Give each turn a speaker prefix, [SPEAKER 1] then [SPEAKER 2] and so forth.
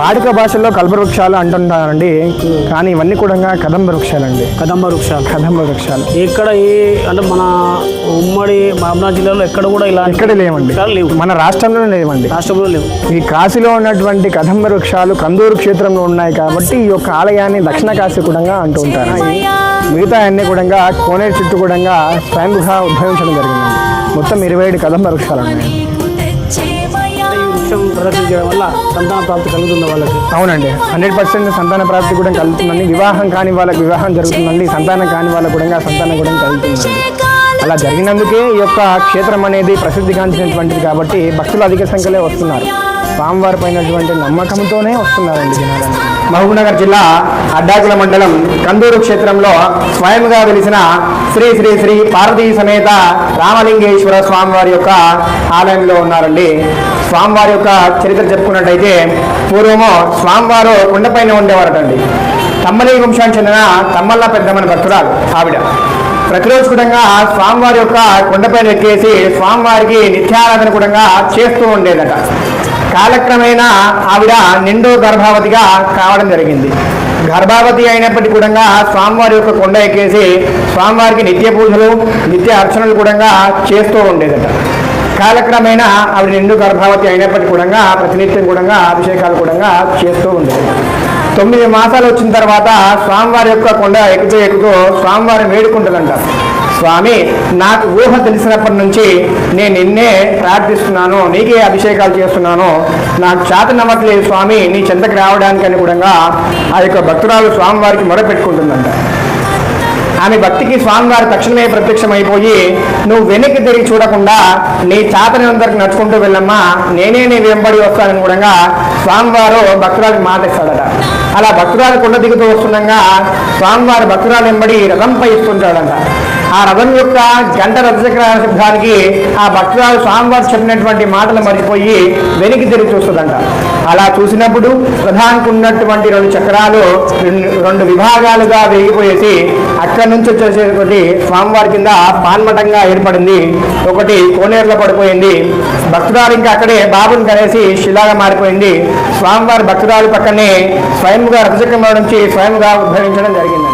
[SPEAKER 1] వాడుక భాషల్లో కల్పవృక్షాలు అంటుంటారండి, కానీ ఇవన్నీ కూడా కదంబ వృక్షాలండి.
[SPEAKER 2] కదంబ వృక్షాలు.
[SPEAKER 1] కదంబ వృక్షాలు
[SPEAKER 2] ఎక్కడ అంటే మన ఉమ్మడి మహబూబ్నగర్ జిల్లాలో ఎక్కడ కూడా ఇలా
[SPEAKER 1] ఎక్కడ లేవండి,
[SPEAKER 2] లేవు.
[SPEAKER 1] మన రాష్ట్రంలో లేవండి.
[SPEAKER 2] రాష్ట్రంలో లేవు.
[SPEAKER 1] ఈ కాశీలో ఉన్నటువంటి కదంబ వృక్షాలు కందూరు క్షేత్రంలో ఉన్నాయి కాబట్టి ఈ యొక్క ఆలయాన్ని దక్షిణ కాశీ కూడా అంటూ ఉంటారు. మిగతా అన్ని కూడా కోనేరు చుట్టూ కూడా స్వయంగా ఉద్భవించడం జరిగిందండి. మొత్తం 27 కదంబ వృక్షాలు ఉన్నాయి.
[SPEAKER 2] ప్రదర్శన చేయడం వల్ల సంతాన ప్రాప్తి కలుగుతుంది వాళ్ళకి.
[SPEAKER 1] అవునండి, 100% సంతాన ప్రాప్తి కూడా కలుగుతుందండి. వివాహం కాని వాళ్ళకి వివాహం జరుగుతుందండి, సంతానం కాని వాళ్ళకు కూడా సంతానం కూడా కలుగుతుందండి. అలా జరిగినందుకే ఈ యొక్క క్షేత్రం అనేది ప్రసిద్ధిగాంచినటువంటిది కాబట్టి భక్తులు అధిక సంఖ్యలో వస్తున్నారు. స్వామివారి పైనటువంటి నమ్మకంతోనే వస్తున్నారండి జనాలు. మహబూబ్నగర్ జిల్లా అడ్డాకుల మండలం కందూరు క్షేత్రంలో స్వయంగా వెలిసిన శ్రీ శ్రీ శ్రీ పార్వతీ సమేత రామలింగేశ్వర స్వామివారి యొక్క ఆలయంలో ఉన్నారండి. స్వామివారి యొక్క చరిత్ర చెప్పుకున్నట్టయితే పూర్వము స్వామివారు కొండపైన ఉండేవారటండి. తమ్మలి వంశానికి చెందిన తమ్మల్ల పెద్దమని భక్తురాలు ఆవిడ. ప్రతిరోజు కూడా స్వామివారి యొక్క కొండపైన ఎక్కేసి స్వామివారికి నిత్యారాధన కూడా చేస్తూ ఉండేదట. కాలక్రమేణా ఆవిడ నిండు గర్భావతిగా కావడం జరిగింది. గర్భావతి అయినప్పటికీ కూడా స్వామివారి యొక్క కొండ ఎక్కేసి స్వామివారికి నిత్య పూజలు నిత్య అర్చనలు కూడా చేస్తూ ఉండేదట. కాలక్రమేణా ఆవిడ నిండు గర్భావతి అయినప్పటికీ కూడా ప్రతినిత్యం కూడా అభిషేకాలు కూడా చేస్తూ ఉండేది. 9 మాసాలు వచ్చిన తర్వాత స్వామివారి యొక్క కొండ ఎక్కుతూ స్వామివారిని వేడుకుంటుందంట. స్వామి, నాకు ఊహ తెలిసినప్పటి నుంచి నేను నిన్నే ప్రార్థిస్తున్నాను, నీకే అభిషేకాలు చేస్తున్నాను, నాకు చేతనవ్వట్లేదు స్వామి నీ చెంతకు రావడానికి అని కూడా ఆ యొక్క భక్తురాలు స్వామివారికి మొరపెట్టుకుంటుందంట. ఆమె భక్తికి స్వామివారి తక్షణమే ప్రత్యక్షమైపోయి, నువ్వు వెనక్కి తిరిగి చూడకుండా నీ చాతని అందరికి నడుచుకుంటూ వెళ్ళమ్మా, నేనే నీ వెంబడి వస్తానని కూడా స్వామివారు భక్తురాలకు మాట ఇస్తాడట. అలా భక్తురాలు కొండ దిగుతూ వస్తుండగా స్వామివారి భక్తురాలు వెంబడి రథంపై ఇస్తుంటాడంట. ఆ రథం యొక్క గంట రథచక్ర శబ్దానికి ఆ భక్తురాలు స్వామివారు చెప్పినటువంటి మాటలు మర్చిపోయి వెనక్కి తిరిగి చూస్తుందంట. అలా చూసినప్పుడు రథానికి ఉన్నటువంటి 2 చక్రాలు 2 విభాగాలుగా విరిగిపోయేసి అక్కడి నుంచి వచ్చేసేటువంటి స్వామివారి కింద పాన్మటంగా ఏర్పడింది. ఒకటి కోనేరులో పడిపోయింది. భక్తురాలు ఇంకా అక్కడే బాబుని కనేసి శిలాగా మారిపోయింది. స్వామివారి భక్తురాలు పక్కనే స్వయంగా రథచక్రం నుంచి స్వయంగా ఉద్భవించడం జరిగింది.